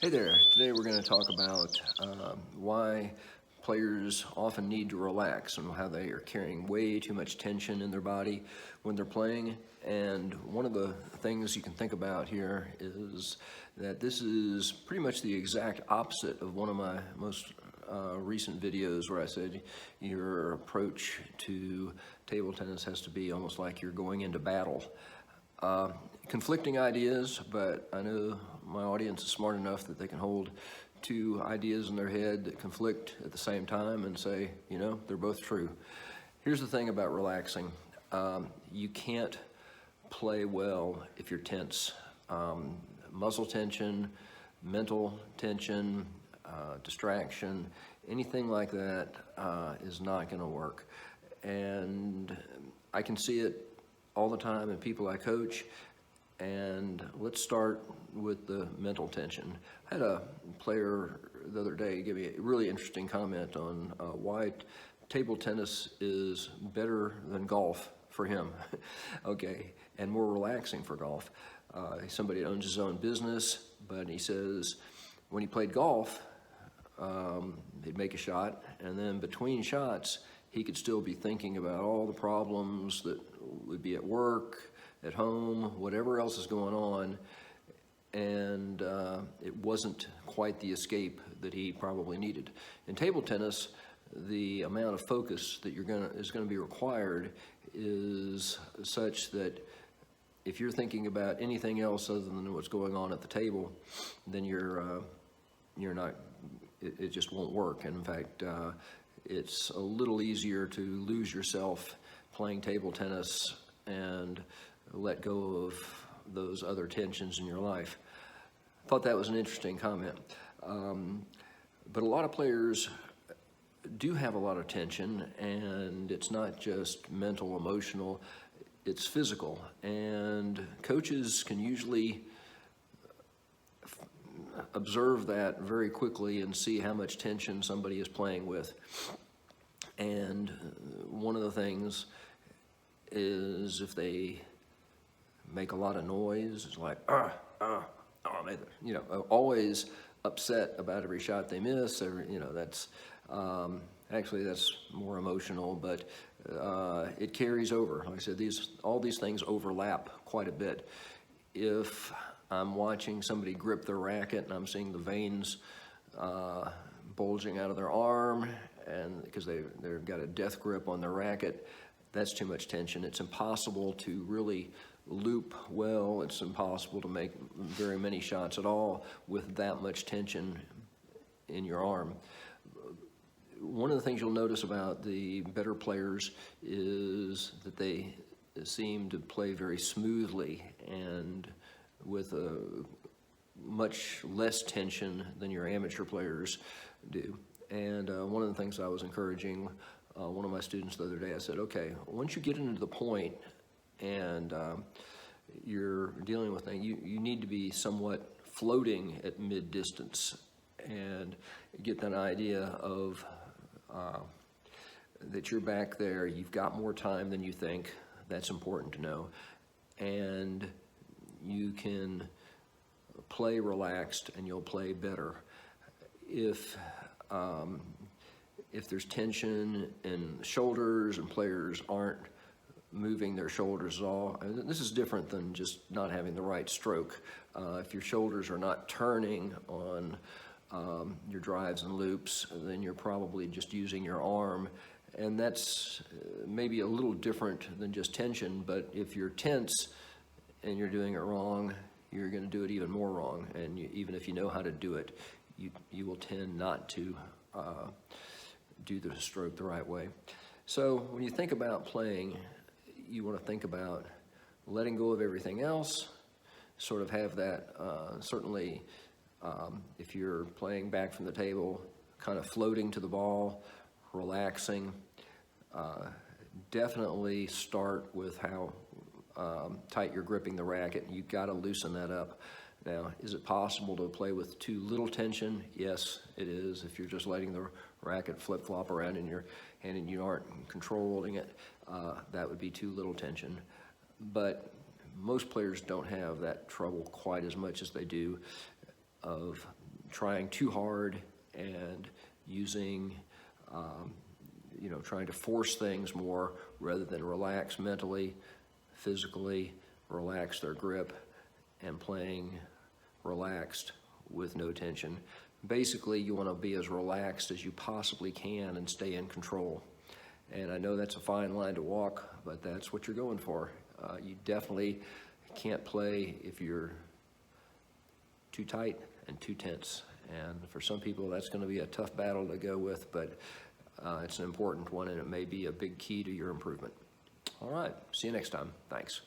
Hey there, today we're going to talk about why players often need to relax and how they are carrying way too much tension in their body when they're playing. And one of the things you can think about here is that this is pretty much the exact opposite of one of my most recent videos where I said your approach to table tennis has to be almost like you're going into battle. Conflicting ideas, but I know my audience is smart enough that they can hold two ideas in their head that conflict at the same time and say, you know, they're both true. Here's the thing about relaxing. You can't play well if you're tense. Muscle tension, mental tension, distraction, anything like that is not going to work. And I can see it all the time in people I coach. And let's start with the mental tension. I had a player the other day give me a really interesting comment on why table tennis is better than golf for him, okay, and more relaxing for golf. Somebody owns his own business, but he says when he played golf, he'd make a shot, and then between shots, he could still be thinking about all the problems that would be at work, at home, whatever else is going on, and it wasn't quite the escape that he probably needed. In table tennis, the amount of focus that is going to be required is such that if you're thinking about anything else other than what's going on at the table, then you're not. It just won't work. And in fact, it's a little easier to lose yourself playing table tennis and let go of those other tensions in your life. I thought that was an interesting comment. But a lot of players do have a lot of tension, and it's not just mental, emotional, it's physical. And coaches can usually observe that very quickly and see how much tension somebody is playing with. And one of the things is if they make a lot of noise, it's like, you know, always upset about every shot they miss, that's, actually that's more emotional, but it carries over. Like I said, all these things overlap quite a bit. If I'm watching somebody grip their racket and I'm seeing the veins bulging out of their arm, and because they've got a death grip on their racket, that's too much tension. It's impossible to really loop well. It's impossible to make very many shots at all with that much tension in your arm. One of the things you'll notice about the better players is that they seem to play very smoothly and with a much less tension than your amateur players do. And one of the things I was encouraging one of my students the other day, I said, okay, once you get into the point and you're dealing with things, you need to be somewhat floating at mid-distance and get that idea of that you're back there, you've got more time than you think. That's important to know. And you can play relaxed and you'll play better. If there's tension in shoulders and players aren't moving their shoulders at all, and this is different than just not having the right stroke. If your shoulders are not turning on your drives and loops, then you're probably just using your arm, and that's maybe a little different than just tension. But if you're tense and you're doing it wrong, you're going to do it even more wrong, and even if you know how to do it, you will tend not to do the stroke the right way. So when you think about playing, you want to think about letting go of everything else, sort of have that, certainly if you're playing back from the table, kind of floating to the ball, relaxing. Definitely start with how tight you're gripping the racket. You've got to loosen that up. Now, is it possible to play with too little tension? Yes, it is. If you're just letting the racket flip-flop around in your hand and you aren't controlling it, that would be too little tension. But most players don't have that trouble quite as much as they do of trying too hard and using, trying to force things more rather than relax mentally, physically, relax their grip, and playing relaxed with no tension. Basically, you want to be as relaxed as you possibly can and stay in control. And I know that's a fine line to walk, but that's what you're going for. You definitely can't play if you're too tight and too tense. And for some people, that's going to be a tough battle to go with, but it's an important one, and it may be a big key to your improvement. All right, see you next time. Thanks.